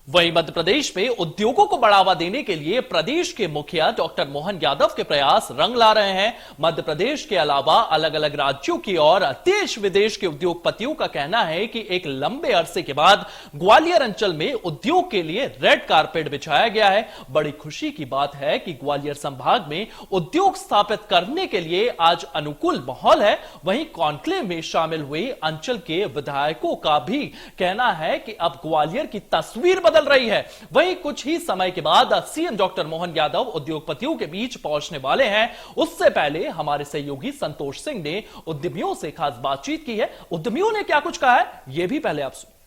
वहीं मध्य प्रदेश में उद्योगों को बढ़ावा देने के लिए प्रदेश के मुखिया डॉक्टर मोहन यादव के प्रयास रंग ला रहे हैं। मध्य प्रदेश के अलावा अलग अलग राज्यों की और देश विदेश के उद्योगपतियों का कहना है कि एक लंबे अरसे के बाद ग्वालियर अंचल में उद्योग के लिए रेड कारपेट बिछाया गया है। बड़ी खुशी की बात है कि ग्वालियर संभाग में उद्योग स्थापित करने के लिए आज अनुकूल माहौल है। वहीं कॉन्क्लेव में शामिल हुए अंचल के विधायकों का भी कहना है कि अब ग्वालियर की तस्वीर बदल रही है। वहीं कुछ ही समय के बाद सीएम डॉक्टर मोहन यादव उद्योगपतियों के बीच पहुंचने वाले हैं। उससे पहले हमारे सहयोगी संतोष सिंह ने उद्यमियों से खास बातचीत की है। उद्यमियों ने क्या कुछ कहा है, यह भी पहले आप सुनिए।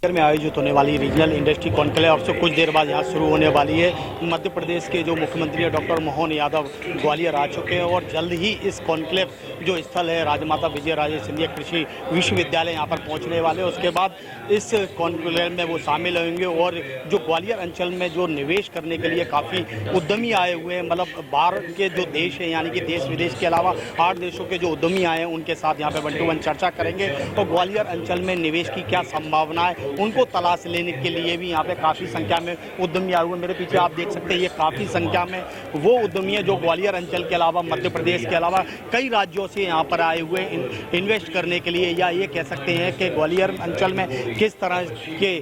में आयोजित होने वाली रीजनल इंडस्ट्री कॉन्क्लेव अब से कुछ देर बाद यहाँ शुरू होने वाली है। मध्य प्रदेश के जो मुख्यमंत्री है डॉक्टर मोहन यादव ग्वालियर आ चुके हैं और जल्द ही इस कॉन्क्लेव जो स्थल है राजमाता विजयराजे सिंधिया कृषि विश्वविद्यालय यहाँ पर पहुँचने वाले। उसके बाद इस कॉन्क्लेव में वो शामिल होंगे और जो ग्वालियर अंचल में जो निवेश करने के लिए काफ़ी उद्यमी आए हुए हैं, मतलब बाहर के जो देश हैं यानी कि देश विदेश के अलावा 8 देशों के जो उद्यमी आए हैं उनके साथ यहाँ पे 1 to 1 चर्चा करेंगे और ग्वालियर अंचल में निवेश की क्या संभावना है उनको तलाश लेने के लिए भी यहाँ पे काफ़ी संख्या में उद्यमी आए हुए। मेरे पीछे आप देख सकते हैं ये काफ़ी संख्या में वो उद्यमी है जो ग्वालियर अंचल के अलावा मध्य प्रदेश के अलावा कई राज्यों से यहाँ पर आए हुए इन्वेस्ट करने के लिए, या ये कह सकते हैं कि ग्वालियर अंचल में किस तरह के।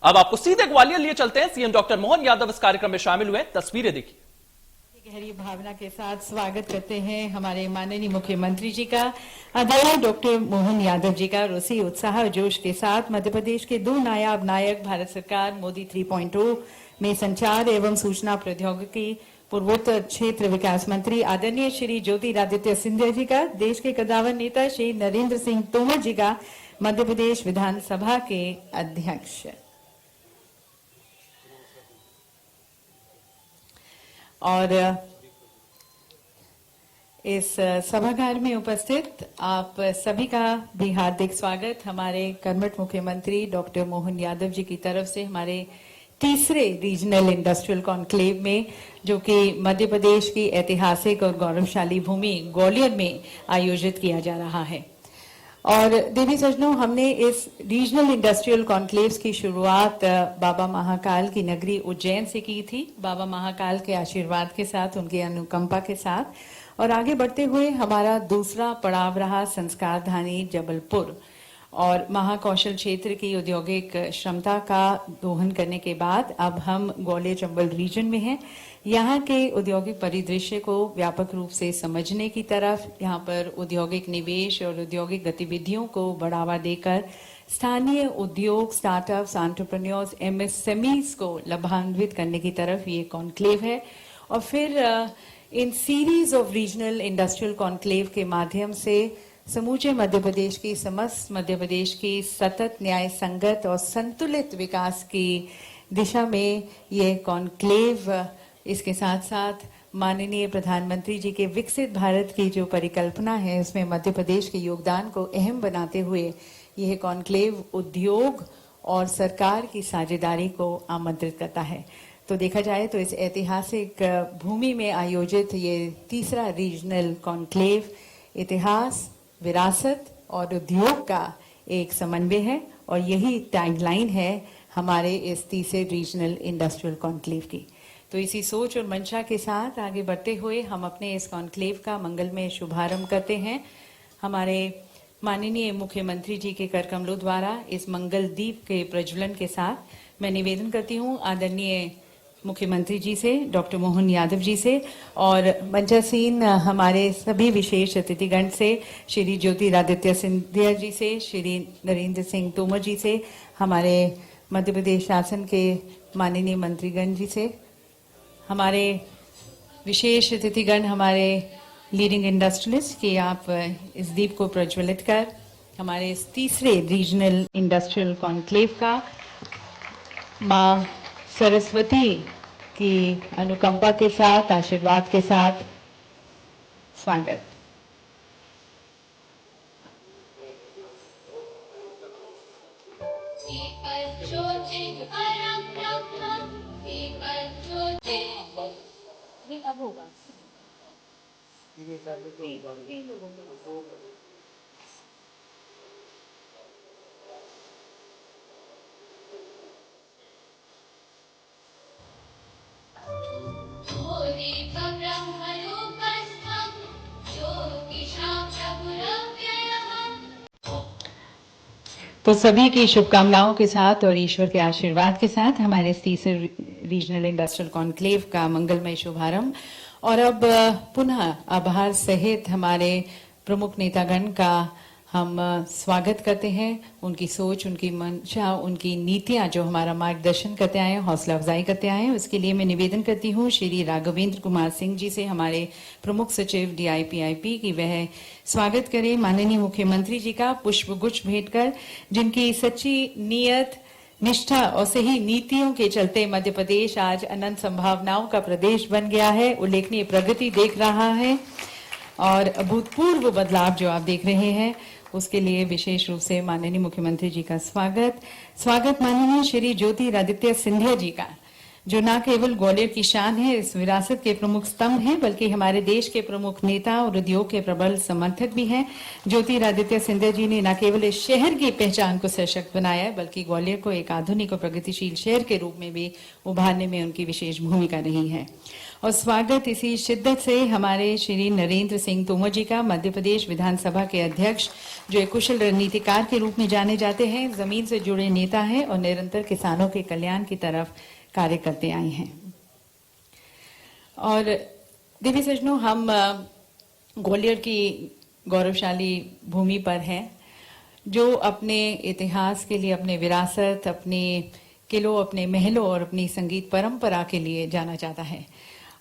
अब आपको सीधे ग्वालियर लिए चलते हैं। सीएम डॉक्टर मोहन यादव इस कार्यक्रम में शामिल हुए। तस्वीरें देखिए। गहरी भावना के साथ स्वागत करते हैं हमारे माननीय मुख्यमंत्री जी का, आदरणीय डॉक्टर मोहन यादव जी का। उसी उत्साह और जोश के साथ मध्य प्रदेश के 2 नायाब नायक, भारत सरकार मोदी 3.0 में संचार एवं सूचना प्रौद्योगिकी पूर्वोत्तर क्षेत्र विकास मंत्री आदरणीय श्री ज्योतिरादित्य सिंधिया जी का, देश के कद्दावर नेता श्री नरेंद्र सिंह तोमर जी का, मध्य प्रदेश विधानसभा के अध्यक्ष और इस सभागार में उपस्थित आप सभी का भी हार्दिक स्वागत। हमारे कर्मठ मुख्यमंत्री डॉक्टर मोहन यादव जी की तरफ से हमारे तीसरे रीजनल इंडस्ट्रियल कॉन्क्लेव में, जो कि मध्य प्रदेश की ऐतिहासिक और गौरवशाली भूमि ग्वालियर में आयोजित किया जा रहा है। और देवी सज्जनों, हमने इस रीजनल इंडस्ट्रियल कॉन्क्लेव्स की शुरुआत बाबा महाकाल की नगरी उज्जैन से की थी। बाबा महाकाल के आशीर्वाद के साथ, उनकी अनुकंपा के साथ, और आगे बढ़ते हुए हमारा दूसरा पड़ाव रहा संस्कार धानी जबलपुर। और महाकौशल क्षेत्र की औद्योगिक क्षमता का दोहन करने के बाद अब हम ग्वालियर चंबल रीजन में हैं। यहाँ के औद्योगिक परिदृश्य को व्यापक रूप से समझने की तरफ, यहाँ पर औद्योगिक निवेश और औद्योगिक गतिविधियों को बढ़ावा देकर स्थानीय उद्योग, स्टार्टअप्स, एंटरप्रेन्योर्स, एमएसएमईज को लाभान्वित करने की तरफ ये कॉन्क्लेव है। और फिर in series of regional industrial conclave के माध्यम से समूचे मध्य प्रदेश की, समस्त मध्य प्रदेश की सतत, न्याय संगत और संतुलित विकास की दिशा में ये कॉन्क्लेव, इसके साथ साथ माननीय प्रधानमंत्री जी के विकसित भारत की जो परिकल्पना है उसमें मध्य प्रदेश के योगदान को अहम बनाते हुए यह कॉन्क्लेव उद्योग और सरकार की साझेदारी को आमंत्रित करता है। तो देखा जाए तो इस ऐतिहासिक भूमि में आयोजित ये तीसरा रीजनल कॉन्क्लेव इतिहास, विरासत और उद्योग का एक समन्वय है और यही टैगलाइन है हमारे इस तीसरे रीजनल इंडस्ट्रियल कॉन्क्लेव की। तो इसी सोच और मंशा के साथ आगे बढ़ते हुए हम अपने इस कॉन्क्लेव का मंगलमय शुभारंभ करते हैं। हमारे माननीय मुख्यमंत्री जी के कर कमलों द्वारा इस मंगल दीप के प्रज्वलन के साथ मैं निवेदन करती हूँ आदरणीय मुख्यमंत्री जी से, डॉक्टर मोहन यादव जी से, और मंचासीन हमारे सभी विशेष अतिथिगण से, श्री ज्योतिरादित्य सिंधिया जी से, श्री नरेंद्र सिंह तोमर जी से, हमारे मध्य प्रदेश शासन के माननीय मंत्रीगण जी से, हमारे विशेष अतिथिगण, हमारे लीडिंग इंडस्ट्रियलिस्ट, कि आप इस दीप को प्रज्वलित कर हमारे इस तीसरे रीजनल इंडस्ट्रियल कॉन्क्लेव का माँ सरस्वती की अनुकंपा के साथ, आशीर्वाद के साथ स्वागत। अब होगा तो सभी की शुभकामनाओं के साथ और ईश्वर के आशीर्वाद के साथ हमारे तीसरे रीजनल इंडस्ट्रियल कॉन्क्लेव का मंगलमय शुभारंभ। और अब पुनः आभार सहित हमारे प्रमुख नेतागण का हम स्वागत करते हैं। उनकी सोच, उनकी मंशा, उनकी नीतियां जो हमारा मार्गदर्शन करते आए हैं, हौसला अफजाई करते आए हैं, उसके लिए मैं निवेदन करती हूँ श्री राघवेंद्र कुमार सिंह जी से, हमारे प्रमुख सचिव DIPIP, की वह स्वागत करें माननीय मुख्यमंत्री जी का पुष्प गुच्छ भेंट कर, जिनकी सच्ची नीयत, निष्ठा और सही नीतियों के चलते मध्य प्रदेश आज अनंत संभावनाओं का प्रदेश बन गया है, उल्लेखनीय प्रगति देख रहा है और अभूतपूर्व बदलाव जो आप देख रहे हैं उसके लिए विशेष रूप से माननीय मुख्यमंत्री जी का स्वागत माननीय श्री ज्योतिरादित्य सिंधिया जी का, जो न केवल ग्वालियर की शान है, इस विरासत के प्रमुख स्तंभ हैं, बल्कि हमारे देश के प्रमुख नेता और उद्योग के प्रबल समर्थक भी हैं। ज्योतिरादित्य सिंधिया जी ने न केवल इस शहर की पहचान को सशक्त बनाया है, बल्कि ग्वालियर को एक आधुनिक और प्रगतिशील शहर के रूप में भी उभारने में उनकी विशेष भूमिका रही है। और स्वागत इसी शिद्दत से हमारे श्री नरेंद्र सिंह तोमर जी का, मध्य प्रदेश विधानसभा के अध्यक्ष, जो एक कुशल रणनीतिकार के रूप में जाने जाते हैं, जमीन से जुड़े नेता हैं और निरंतर किसानों के कल्याण की तरफ कार्य करते आए हैं। और देवी सज्जनों, हम ग्वालियर की गौरवशाली भूमि पर हैं, जो अपने इतिहास के लिए, अपने विरासत, अपने किलों, अपने महलों और अपनी संगीत परंपरा के लिए जाना जाता है।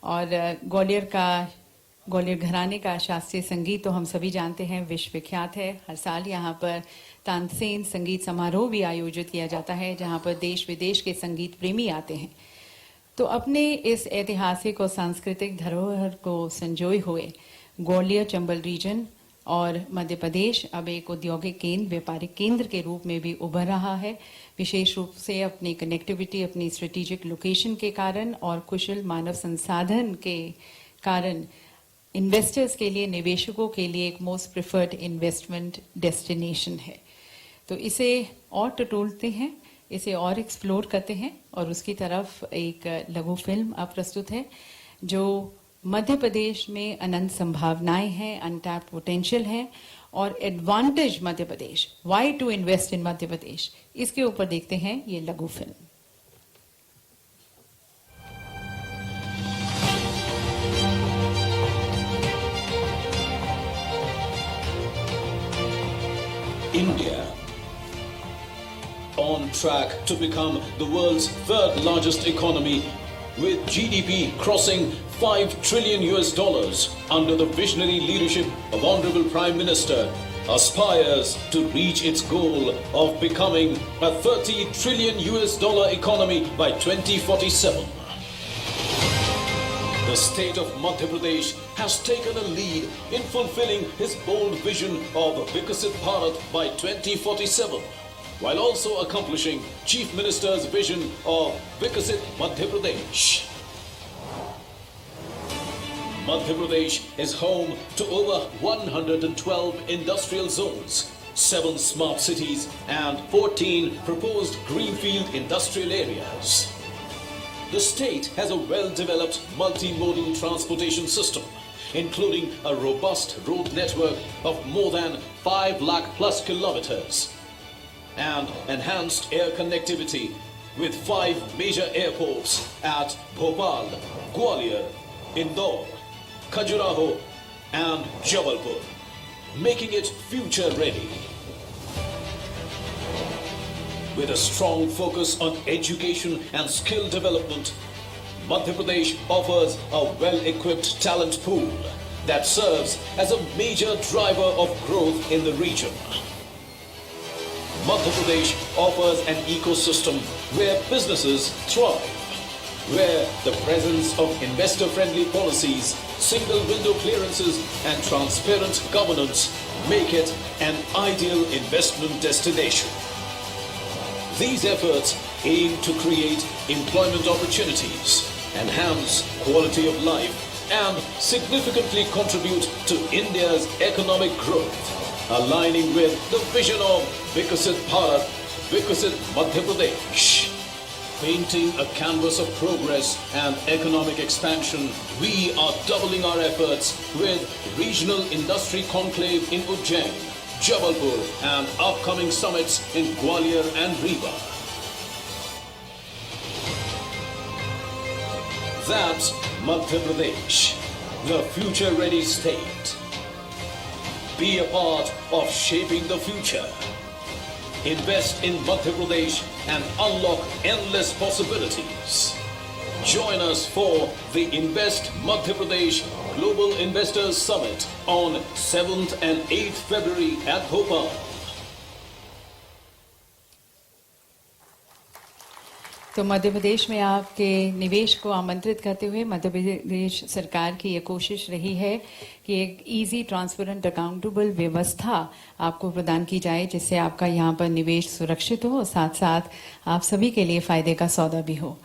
और ग्वालियर घराने का शास्त्रीय संगीत तो हम सभी जानते हैं विश्वविख्यात है। हर साल यहाँ पर तानसेन संगीत समारोह भी आयोजित किया जाता है, जहाँ पर देश विदेश के संगीत प्रेमी आते हैं। तो अपने इस ऐतिहासिक और सांस्कृतिक धरोहर को संजोए हुए ग्वालियर चंबल रीजन और मध्य प्रदेश अब एक औद्योगिक केंद्र, व्यापारिक केंद्र के रूप में भी उभर रहा है, विशेष रूप से अपनी कनेक्टिविटी, अपनी स्ट्रेटेजिक लोकेशन के कारण और कुशल मानव संसाधन के कारण इन्वेस्टर्स के लिए, निवेशकों के लिए एक मोस्ट प्रिफर्ड इन्वेस्टमेंट डेस्टिनेशन है। तो इसे और टटोलते हैं, इसे और एक्सप्लोर करते हैं और उसकी तरफ एक लघु फिल्म अब प्रस्तुत है, जो मध्य प्रदेश में अनंत संभावनाएं हैं, अनटैप्ड पोटेंशियल है और advantage Madhya Pradesh, why to invest in Madhya Pradesh, इसके ऊपर देखते हैं ये लघु फिल्म। India, on track to become the world's third largest economy, with GDP crossing $5 trillion under the visionary leadership of Honorable Prime Minister, aspires to reach its goal of becoming a $30 trillion economy by 2047. The state of Madhya Pradesh has taken a lead in fulfilling his bold vision of Vikasit Bharat by 2047, while also accomplishing Chief Minister's vision of Vikasit Madhya Pradesh. Madhya Pradesh is home to over 112 industrial zones, 7 smart cities and 14 proposed greenfield industrial areas. The state has a well-developed multimodal transportation system, including a robust road network of more than 5 lakh plus kilometers and enhanced air connectivity with 5 major airports at Bhopal, Gwalior, Indore, Khajuraho and Jabalpur, making it future ready. With a strong focus on education and skill development, Madhya Pradesh offers a well-equipped talent pool that serves as a major driver of growth in the region. Madhya Pradesh offers an ecosystem where businesses thrive, where the presence of investor-friendly policies, single window clearances and transparent governance make it an ideal investment destination. These efforts aim to create employment opportunities, enhance quality of life, and significantly contribute to India's economic growth, aligning with the vision of Vikasit Bharat, Vikasit Madhya Pradesh. Painting a canvas of progress and economic expansion, we are doubling our efforts with Regional Industry Conclave in Ujjain, Jabalpur and upcoming summits in Gwalior and Rewa. That's Madhya Pradesh, the future-ready state. Be a part of shaping the future. Invest in Madhya Pradesh and unlock endless possibilities. Join us for the Invest Madhya Pradesh Global Investors Summit on 7th and 8th February at Bhopal. तो मध्य प्रदेश में आपके निवेश को आमंत्रित करते हुए मध्य प्रदेश सरकार की ये कोशिश रही है कि एक इजी, ट्रांसपेरेंट, अकाउंटेबल व्यवस्था आपको प्रदान की जाए, जिससे आपका यहाँ पर निवेश सुरक्षित हो और साथ साथ आप सभी के लिए फायदे का सौदा भी हो।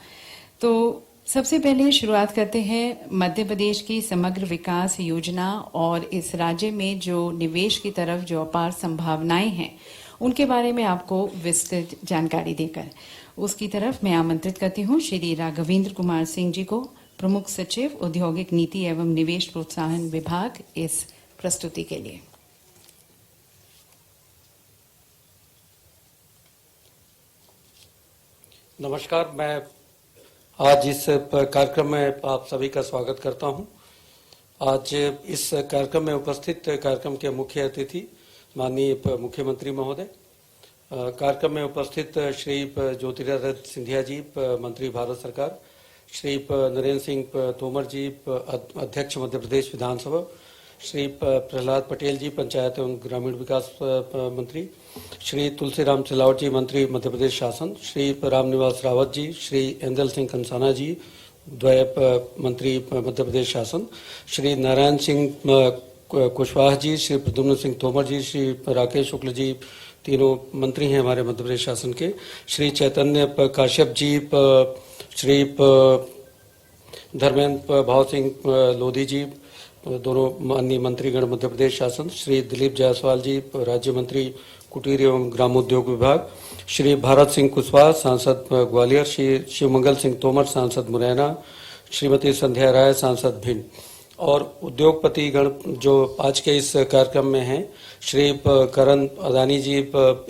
तो सबसे पहले शुरुआत करते हैं मध्य प्रदेश की समग्र विकास योजना और इस राज्य में जो निवेश की तरफ जो अपार संभावनाएं हैं उनके बारे में आपको विस्तृत जानकारी देकर उसकी तरफ मैं आमंत्रित करती हूं श्री राघवेंद्र कुमार सिंह जी को, प्रमुख सचिव औद्योगिक नीति एवं निवेश प्रोत्साहन विभाग, इस प्रस्तुति के लिए। नमस्कार, मैं आज इस कार्यक्रम में आप सभी का स्वागत करता हूं। आज इस कार्यक्रम में उपस्थित कार्यक्रम के मुख्य अतिथि माननीय मुख्यमंत्री महोदय, कार्यक्रम में उपस्थित श्री ज्योतिरादित्य सिंधिया जी, मंत्री भारत सरकार, श्री नरेंद्र सिंह तोमर जी, अध्यक्ष मध्य प्रदेश विधानसभा, श्री प्रहलाद पटेल जी, पंचायत एवं ग्रामीण विकास मंत्री, श्री तुलसीराम सिलावट जी, मंत्री मध्य प्रदेश शासन, श्री रामनिवास रावत जी, श्री इंदल सिंह कंसाना जी, द्वय मंत्री मध्य प्रदेश शासन, श्री नारायण सिंह कुशवाहा जी, श्री प्रद्युम्न सिंह तोमर जी, श्री राकेश शुक्ल जी, तीनों मंत्री हैं हमारे मध्य प्रदेश शासन के, श्री चैतन्य काश्यप जी, श्री धर्मेंद्र भाव सिंह लोधी जी, दोनों माननीय मंत्रीगण मध्य प्रदेश शासन, श्री दिलीप जायसवाल जी, राज्य मंत्री कुटीर एवं ग्रामोद्योग विभाग, श्री भारत सिंह कुशवाहा, सांसद ग्वालियर, श्री शिवमंगल सिंह तोमर, सांसद मुरैना, श्रीमती संध्या राय, सांसद भिंड, और उद्योगपति गण जो आज के इस कार्यक्रम में हैं, Shri Karan Adani ji,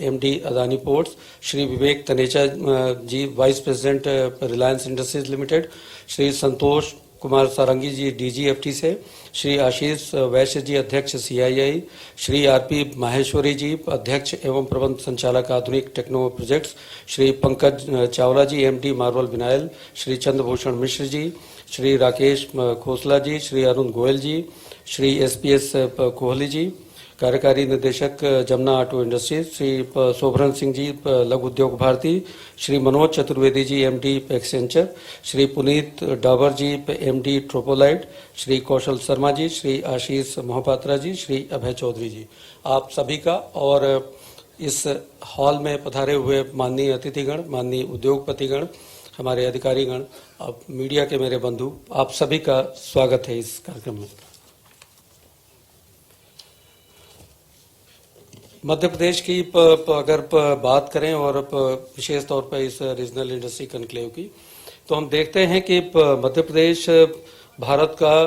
MD Adani ports, Shri Vivek Taneja ji, vice president Reliance Industries Limited, Shri Santosh Kumar Sarangi ji, DGFT से, श्री आशीष वैश्य जी, अध्यक्ष सीआईआई, श्री आरपी माहेश्वरी जी, अध्यक्ष एवं प्रबंध संचालक Adhunik Techno Projects, Shri Pankaj Chawla ji, MD Marvel Vinyl, Shri Chandrabhushan Mishra ji, Shri Rakesh Khosla ji, Shri Arun Goyal ji, Shri SPS Kohli ji, कार्यकारी निदेशक जमुना ऑटो इंडस्ट्रीज, श्री शोभरन सिंह जी, लघु उद्योग भारती, श्री मनोज चतुर्वेदी जी, एमडी एक्सेंचर, श्री पुनीत डाबर जी, एमडी ट्रोपोलाइट, श्री कौशल शर्मा जी, श्री आशीष मोहपात्रा जी, श्री अभय चौधरी जी, आप सभी का और इस हॉल में पधारे हुए माननीय अतिथिगण, माननीय उद्योगपतिगण, हमारे अधिकारीगण, अब मीडिया के मेरे बंधु, आप सभी का स्वागत है इस कार्यक्रम में। मध्य प्रदेश की अगर बात करें और विशेष तौर पर इस रीजनल इंडस्ट्री कॉन्क्लेव की, तो हम देखते हैं कि मध्य प्रदेश भारत का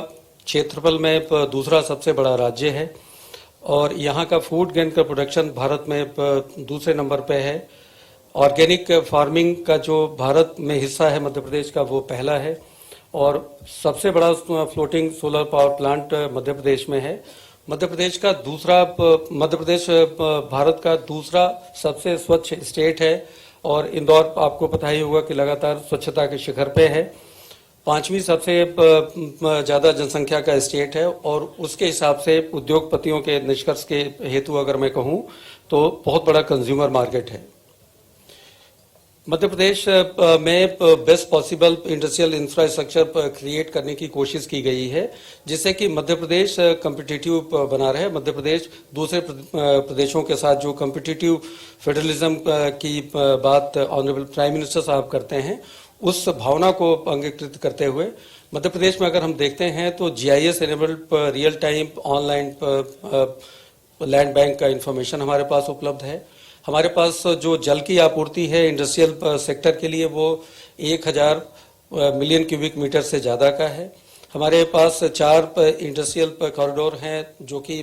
क्षेत्रफल में दूसरा सबसे बड़ा राज्य है और यहाँ का फूड ग्रेन का प्रोडक्शन भारत में दूसरे नंबर पे है। ऑर्गेनिक फार्मिंग का जो भारत में हिस्सा है मध्य प्रदेश का, वो पहला है और सबसे बड़ा floating solar power plant Madhya Pradesh में है। मध्य प्रदेश भारत का दूसरा सबसे स्वच्छ स्टेट है और इंदौर आपको पता ही होगा कि लगातार स्वच्छता के शिखर पे है। 5वीं सबसे ज्यादा जनसंख्या का स्टेट है और उसके हिसाब से उद्योगपतियों के निष्कर्ष के हेतु अगर मैं कहूं तो बहुत बड़ा कंज्यूमर मार्केट है। मध्य प्रदेश में best possible industrial infrastructure create करने की कोशिश की गई है जिससे कि मध्य प्रदेश कम्पिटिटिव बना रहे। मध्य प्रदेश दूसरे प्रदेशों के साथ जो कम्पिटिटिव फेडरलिज्म की बात ऑनरेबल प्राइम मिनिस्टर साहब करते हैं, उस भावना को अंगीकृत करते हुए मध्य प्रदेश में अगर हम देखते हैं तो GIS enabled real time online land bank का इंफॉर्मेशन हमारे पास उपलब्ध है। हमारे पास जो जल की आपूर्ति है इंडस्ट्रियल सेक्टर के लिए वो 1000 मिलियन क्यूबिक मीटर से ज़्यादा का है। हमारे पास 4 इंडस्ट्रियल कॉरिडोर हैं जो कि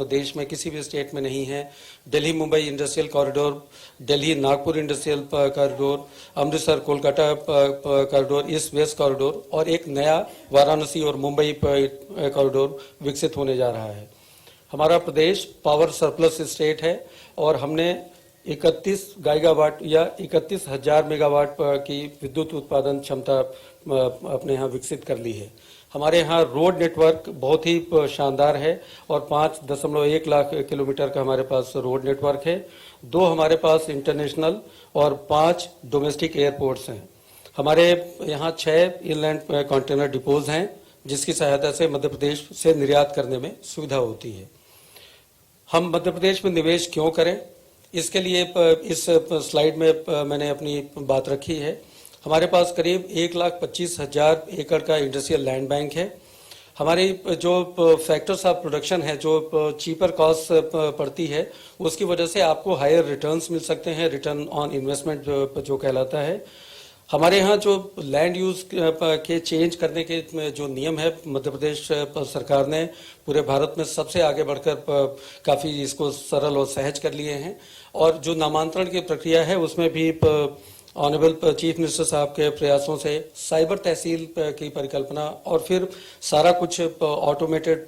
देश में किसी भी स्टेट में नहीं है। Delhi Mumbai industrial corridor, Delhi Nagpur industrial corridor, Amritsar Kolkata corridor, east west corridor और एक नया वाराणसी और मुंबई कॉरिडोर विकसित होने जा रहा है। हमारा प्रदेश पावर सरप्लस स्टेट है और हमने 31 गीगावाट या 31,000 मेगावाट की विद्युत उत्पादन क्षमता अपने यहाँ विकसित कर ली है। हमारे यहाँ रोड नेटवर्क बहुत ही शानदार है और 5.1 लाख किलोमीटर का हमारे पास रोड नेटवर्क है। 2 हमारे पास इंटरनेशनल और 5 डोमेस्टिक एयरपोर्ट्स हैं। हमारे यहाँ 6 इनलैंड कंटेनर डिपोज हैं जिसकी सहायता से मध्य प्रदेश से निर्यात करने में सुविधा होती है। हम मध्य प्रदेश में निवेश क्यों करें, इसके लिए इस स्लाइड में मैंने अपनी बात रखी है। हमारे पास करीब 1,25,000 एकड़ का इंडस्ट्रियल लैंड बैंक है। हमारी जो फैक्टर्स ऑफ प्रोडक्शन है, जो चीपर कॉस्ट पड़ती है, उसकी वजह से आपको हायर रिटर्न्स मिल सकते हैं, रिटर्न ऑन इन्वेस्टमेंट जो कहलाता है। हमारे यहाँ जो लैंड यूज के चेंज करने के जो नियम है, मध्य प्रदेश सरकार ने पूरे भारत में सबसे आगे बढ़कर काफ़ी इसको सरल और सहज कर लिए हैं। और जो नामांतरण की प्रक्रिया है उसमें भी ऑनरेबल चीफ मिनिस्टर साहब के प्रयासों से साइबर तहसील की परिकल्पना और फिर सारा कुछ ऑटोमेटेड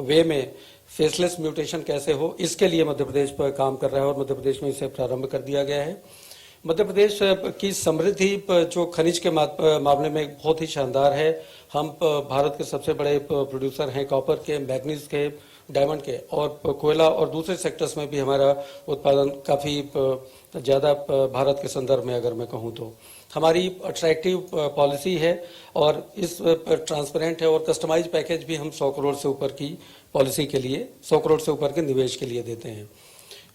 वे में फेसलेस म्यूटेशन कैसे हो, इसके लिए मध्य प्रदेश पर काम कर रहा है और मध्य प्रदेश में इसे प्रारंभ कर दिया गया है। मध्य प्रदेश की समृद्धि जो खनिज के मामले में बहुत ही शानदार है। हम भारत के सबसे बड़े प्रोड्यूसर हैं कॉपर के, मैग्नीज के, डायमंड के और कोयला और दूसरे सेक्टर्स में भी हमारा उत्पादन काफ़ी ज़्यादा भारत के संदर्भ में अगर मैं कहूँ तो। हमारी अट्रैक्टिव पॉलिसी है और इस ट्रांसपेरेंट है और कस्टमाइज पैकेज भी हम 100 करोड़ से ऊपर की पॉलिसी के लिए, 100 करोड़ से ऊपर के निवेश के लिए देते हैं।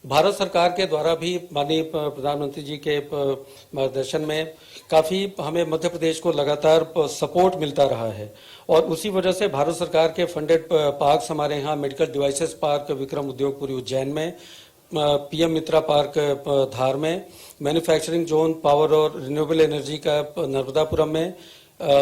भारत सरकार के द्वारा भी माननीय प्रधानमंत्री जी के मार्गदर्शन में काफ़ी हमें मध्य प्रदेश को लगातार सपोर्ट मिलता रहा है और उसी वजह से भारत सरकार के फंडेड पार्क्स हमारे यहाँ medical devices park Vikram Udyogpuri Ujjain में, पीएम मित्रा पार्क धार में, मैन्युफैक्चरिंग जोन पावर और रिन्यूएबल एनर्जी का नर्मदापुरम में,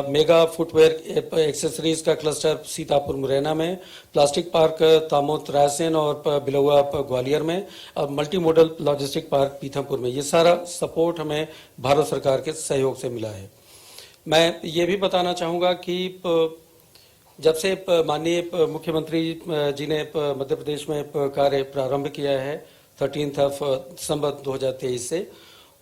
मेगा फुटवेयर एक्सेसरीज का क्लस्टर सीतापुर मुरैना में, प्लास्टिक पार्क तामोद रायसेन और बिलौआ ग्वालियर में और multi modal logistic park Pithampur में। ये सारा सपोर्ट हमें भारत सरकार के सहयोग से मिला है। मैं ये भी बताना चाहूँगा कि जब से माननीय मुख्यमंत्री जी ने मध्य प्रदेश में कार्य प्रारंभ किया है 13 दिसंबर 2023 से,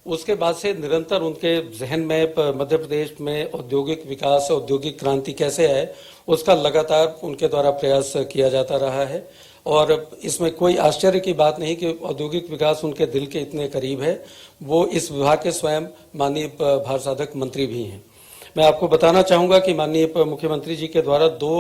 उसके बाद से निरंतर उनके जहन में मध्य प्रदेश में औद्योगिक विकास, औद्योगिक क्रांति कैसे आए, उसका लगातार उनके द्वारा प्रयास किया जाता रहा है। और इसमें कोई आश्चर्य की बात नहीं कि औद्योगिक विकास उनके दिल के इतने करीब है। वो इस विभाग के स्वयं माननीय भार साधक मंत्री भी हैं। मैं आपको बताना चाहूँगा कि माननीय मुख्यमंत्री जी के द्वारा 2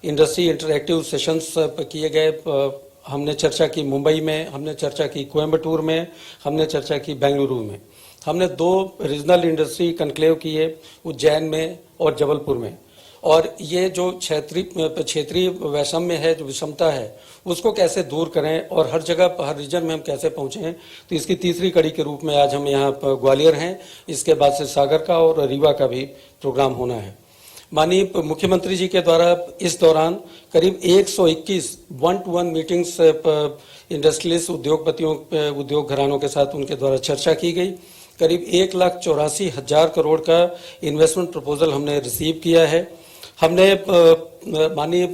इंडस्ट्री इंटरैक्टिव सेशंस किए गए। हमने चर्चा की मुंबई में, हमने चर्चा की कोयम्बटूर में, हमने चर्चा की बेंगलुरु में। हमने 2 रीजनल इंडस्ट्री कन्क्लेव किए उज्जैन में और जबलपुर में। और ये जो क्षेत्रीय वैषम्य है, जो विषमता है, उसको कैसे दूर करें और हर जगह हर रीजन में हम कैसे पहुँचें, तो इसकी तीसरी कड़ी के रूप में आज हम यहाँ ग्वालियर हैं। इसके बाद से सागर का और रीवा का भी प्रोग्राम होना है। माननीय मुख्यमंत्री जी के द्वारा इस दौरान करीब 121 1-to-1 मीटिंग्स इंडस्ट्रियलिस्ट उद्योगपतियों, उद्योग घरानों के साथ उनके द्वारा चर्चा की गई। करीब 1,84,000 करोड़ का इन्वेस्टमेंट प्रपोजल हमने रिसीव किया है। हमने माननीय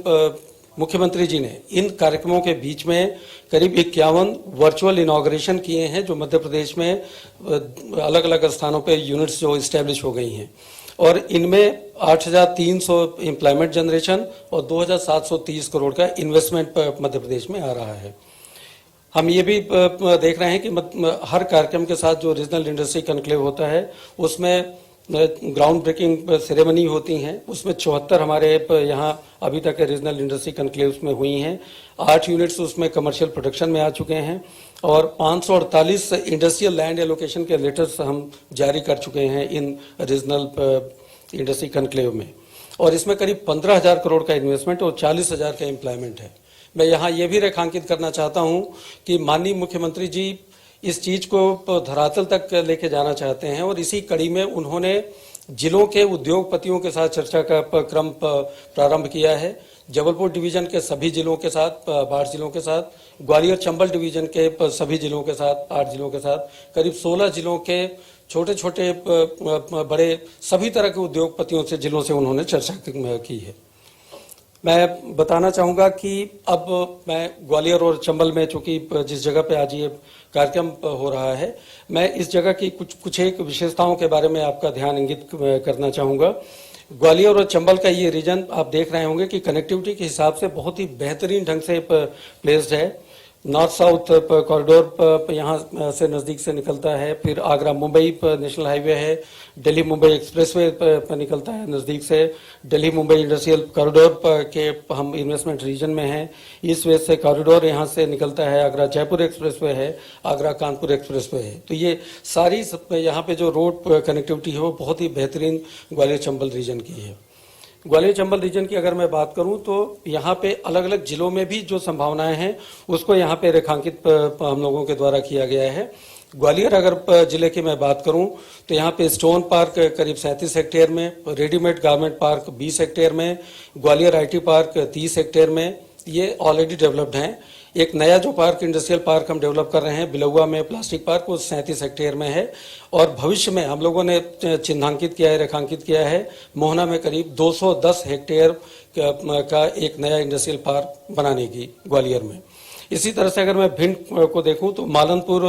मुख्यमंत्री जी ने इन कार्यक्रमों के बीच में करीब 51 वर्चुअल इनॉग्रेशन किए हैं, जो मध्य प्रदेश में अलग अलग स्थानों पे यूनिट्स जो इस्टेब्लिश हो गई हैं और इनमें 8,300 एम्प्लॉयमेंट जनरेशन और 2,730 करोड़ का इन्वेस्टमेंट मध्य प्रदेश में आ रहा है। हम ये भी देख रहे हैं कि हर कार्यक्रम के साथ जो रीजनल इंडस्ट्री कन्क्लेव होता है उसमें ग्राउंड ब्रेकिंग सेरेमनी होती हैं। उसमें 74 हमारे यहाँ अभी तक रीजनल इंडस्ट्री कन्क्लेव्स में हुई हैं। 8 यूनिट्स उसमें कमर्शियल प्रोडक्शन में आ चुके हैं और 548 इंडस्ट्रियल लैंड एलोकेशन के लेटर्स हम जारी कर चुके हैं इन रीजनल इंडस्ट्री कन्क्लेव में। और इसमें करीब 15,000 करोड़ का इन्वेस्टमेंट और 40,000 का एम्प्लॉयमेंट है। मैं यहाँ ये भी रेखांकित करना चाहता हूँ कि माननीय मुख्यमंत्री जी इस चीज को धरातल तक लेके जाना चाहते हैं और इसी कड़ी में उन्होंने जिलों के उद्योगपतियों के साथ चर्चा का क्रम प्रारंभ किया है। जबलपुर डिवीजन के सभी जिलों के साथ, 12 जिलों के साथ, ग्वालियर चंबल डिवीजन के सभी जिलों के साथ, 8 जिलों के साथ, करीब 16 जिलों के छोटे छोटे बड़े सभी तरह के उद्योगपतियों से, जिलों से उन्होंने चर्चा की है। मैं बताना चाहूँगा कि अब मैं ग्वालियर और चंबल में, चूंकि जिस जगह पे आज ये कार्यक्रम हो रहा है, मैं इस जगह की कुछ एक विशेषताओं के बारे में आपका ध्यान इंगित करना चाहूँगा। ग्वालियर और चंबल का ये रीजन आप देख रहे होंगे कि कनेक्टिविटी के हिसाब से बहुत ही बेहतरीन ढंग से प्लेस्ड है। नॉर्थ साउथ कॉरिडोर यहाँ से नज़दीक से निकलता है, फिर आगरा मुंबई नेशनल हाईवे है, दिल्ली मुंबई एक्सप्रेसवे पर निकलता है नज़दीक से, दिल्ली मुंबई इंडस्ट्रियल कॉरिडोर के हम इन्वेस्टमेंट रीजन में हैं। ईस्ट वेस्ट से कॉरिडोर यहाँ से निकलता है, आगरा जयपुर एक्सप्रेसवे है, आगरा कानपुर एक्सप्रेसवे है। तो ये सारी यहाँ पे जो रोड कनेक्टिविटी है वो बहुत ही बेहतरीन ग्वालियर चंबल रीजन की है। ग्वालियर चंबल रीजन की अगर मैं बात करूं तो यहाँ पे अलग अलग जिलों में भी जो संभावनाएं हैं उसको यहाँ पे रेखांकित हम लोगों के द्वारा किया गया है। ग्वालियर अगर जिले की मैं बात करूं तो यहाँ पे स्टोन पार्क करीब 37 हेक्टेयर में, रेडीमेड गारमेंट पार्क 20 हेक्टेयर में, ग्वालियर IT पार्क 30 हेक्टेयर में, ये ऑलरेडी डेवलप्ड हैं। एक नया जो पार्क, इंडस्ट्रियल पार्क हम डेवलप कर रहे हैं बिलौआ में, प्लास्टिक पार्क, वो 37 हेक्टेयर में है। और भविष्य में हम लोगों ने चिन्हांकित किया है, रेखांकित किया है, मोहना में करीब 210 हेक्टेयर का एक नया इंडस्ट्रियल पार्क बनाने की ग्वालियर में। इसी तरह से अगर मैं भिंड को देखूं तो मालनपुर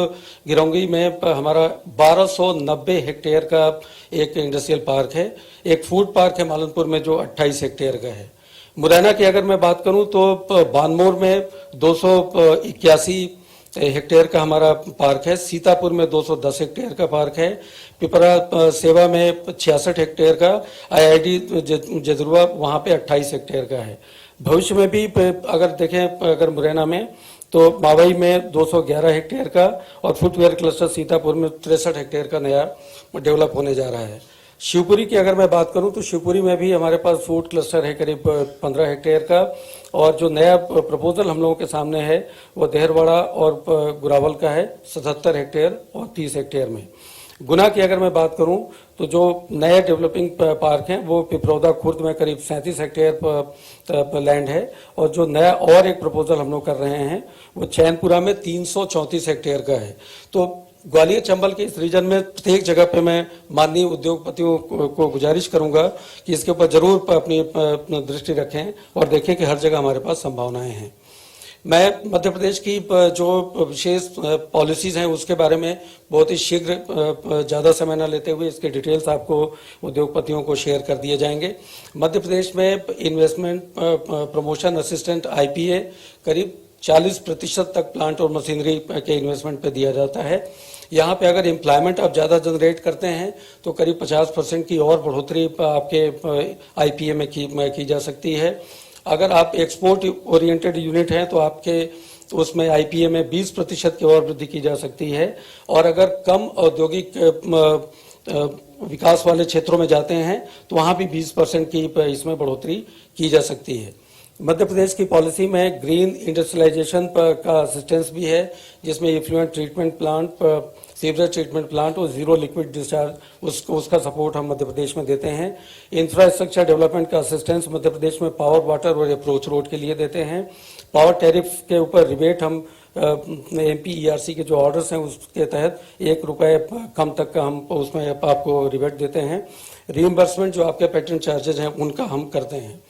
गिरौंगी में हमारा 1290 हेक्टेयर का एक इंडस्ट्रियल पार्क है। एक फूड पार्क है मालनपुर में जो 28 हेक्टेयर का है। मुरैना की अगर मैं बात करूं तो बानमोर में 281 हेक्टेयर का हमारा पार्क है। सीतापुर में 210 हेक्टेयर का पार्क है। पिपरा सेवा में 66 हेक्टेयर का, IIT जदरुआ वहां पे 28 हेक्टेयर का है। भविष्य में भी अगर देखें, अगर मुरैना में तो मावई में 211 हेक्टेयर का और फुटवेयर क्लस्टर सीतापुर में 63 हेक्टेयर का नया डेवलप होने जा रहा है। शिवपुरी की अगर मैं बात करूं तो शिवपुरी में भी हमारे पास फूड क्लस्टर है करीब 15 हेक्टेयर का, और जो नया प्रपोजल हम लोगों के सामने है वो देहरवाड़ा और गुरावल का है 77 हेक्टेयर और 30 हेक्टेयर में। गुना की अगर मैं बात करूं तो जो नए डेवलपिंग पार्क हैं वो पिपरौदा खुर्द में करीब 37 हेक्टेयर लैंड है, और जो नया और एक प्रपोजल हम लोग कर रहे हैं वो चैनपुरा में 334 हेक्टेयर का है। तो ग्वालियर चंबल के इस रीजन में प्रत्येक जगह पे मैं माननीय उद्योगपतियों को गुजारिश करूंगा कि इसके ऊपर जरूर अपनी दृष्टि रखें और देखें कि हर जगह हमारे पास संभावनाएं हैं। मैं मध्य प्रदेश की जो विशेष पॉलिसीज हैं उसके बारे में बहुत ही शीघ्र, ज़्यादा समय न लेते हुए इसके डिटेल्स आपको उद्योगपतियों को शेयर कर दिए जाएंगे। मध्य प्रदेश में इन्वेस्टमेंट प्रमोशन असिस्टेंट IPA करीब 40% तक प्लांट और मशीनरी के इन्वेस्टमेंट पे दिया जाता है। यहाँ पे अगर एम्प्लॉयमेंट आप ज़्यादा जनरेट करते हैं तो करीब 50% की और बढ़ोतरी आपके IPA में की जा सकती है। अगर आप एक्सपोर्ट ओरिएंटेड यूनिट हैं तो आपके उसमें IPA में 20% की और वृद्धि की जा सकती है। और अगर कम औद्योगिक विकास वाले क्षेत्रों में जाते हैं तो वहाँ भी 20% की इसमें बढ़ोतरी की जा सकती है। मध्य प्रदेश की पॉलिसी में ग्रीन इंडस्ट्रियलाइजेशन का असिस्टेंस भी है, जिसमें effluent treatment plant, sewerage treatment plant और जीरो लिक्विड डिस्चार्ज उसका सपोर्ट हम मध्य प्रदेश में देते हैं। इंफ्रास्ट्रक्चर डेवलपमेंट का असिस्टेंस मध्य प्रदेश में पावर, वाटर और अप्रोच रोड के लिए देते हैं। पावर टैरिफ के ऊपर रिबेट हम MP ERC के जो ऑर्डर्स हैं उसके तहत ₹1 कम तक का हम उसमें आपको रिबेट देते हैं। रीइंबर्समेंट जो आपके पेटेंट चार्जेज हैं उनका हम करते हैं।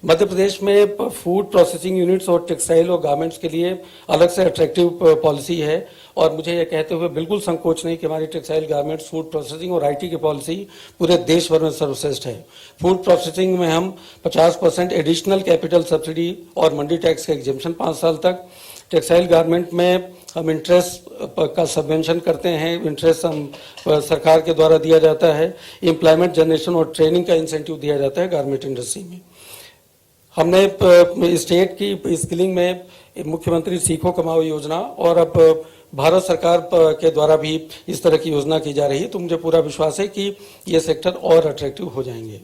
मध्य प्रदेश में फूड प्रोसेसिंग यूनिट्स और टेक्सटाइल और गारमेंट्स के लिए अलग से अट्रैक्टिव पॉलिसी है, और मुझे ये कहते हुए बिल्कुल संकोच नहीं कि हमारी टेक्सटाइल, गारमेंट्स, फूड प्रोसेसिंग और IT की पॉलिसी पूरे देश भर में सर्वश्रेष्ठ है। फूड प्रोसेसिंग में हम 50% एडिशनल कैपिटल सब्सिडी और मंडी टैक्स का एग्जेम्पशन 5 साल तक। टेक्सटाइल गारमेंट में हम इंटरेस्ट का सबवेंशन करते हैं, इंटरेस्ट हम सरकार के द्वारा दिया जाता है। एम्प्लॉयमेंट जनरेशन और ट्रेनिंग का इंसेंटिव दिया जाता है गारमेंट इंडस्ट्री में। हमने स्टेट की स्किलिंग में मुख्यमंत्री सीखो कमाओ योजना और अब भारत सरकार के द्वारा भी इस तरह की योजना की जा रही है, तो मुझे पूरा विश्वास है कि ये सेक्टर और अट्रैक्टिव हो जाएंगे।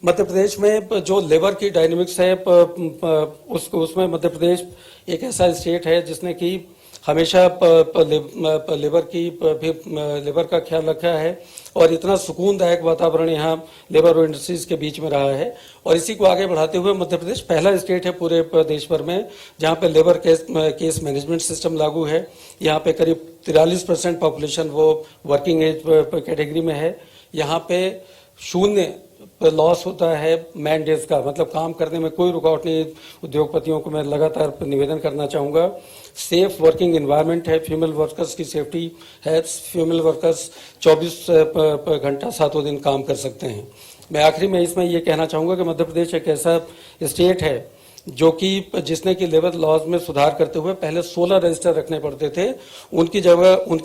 मध्य प्रदेश में जो लेबर की डायनेमिक्स है उसमें मध्य प्रदेश एक ऐसा स्टेट है जिसने कि हमेशा लेबर का ख्याल रखा है और इतना सुकूनदायक वातावरण यहाँ लेबर और इंडस्ट्रीज के बीच में रहा है। और इसी को आगे बढ़ाते हुए मध्य प्रदेश पहला स्टेट है पूरे देश भर में जहाँ पे लेबर केस मैनेजमेंट सिस्टम लागू है। यहाँ पे करीब 43% पॉपुलेशन वो वर्किंग एज कैटेगरी में है। यहाँ पे शून्य लॉस होता है मैन डेज का, मतलब काम करने में कोई रुकावट नहीं। उद्योगपतियों को मैं लगातार निवेदन करना चाहूँगा, सेफ वर्किंग एनवायरनमेंट है, फीमेल वर्कर्स की सेफ्टी है, फीमेल वर्कर्स 24 घंटा 7 दिन काम कर सकते हैं। मैं आखिरी में इसमें ये कहना चाहूँगा कि मध्य प्रदेश एक ऐसा स्टेट है जो कि जिसने कि लेबर लॉज में सुधार करते हुए पहले 16 रजिस्टर रखने पड़ते थे, उनकी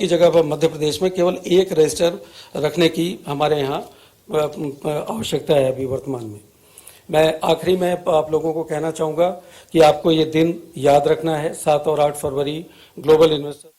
जगह पर मध्य प्रदेश में केवल 1 रजिस्टर रखने की हमारे यहाँ आवश्यकता है अभी वर्तमान में। मैं आखिरी में आप लोगों को कहना चाहूँगा कि आपको ये दिन याद रखना है, 7 और 8 फरवरी ग्लोबल इन्वेस्टर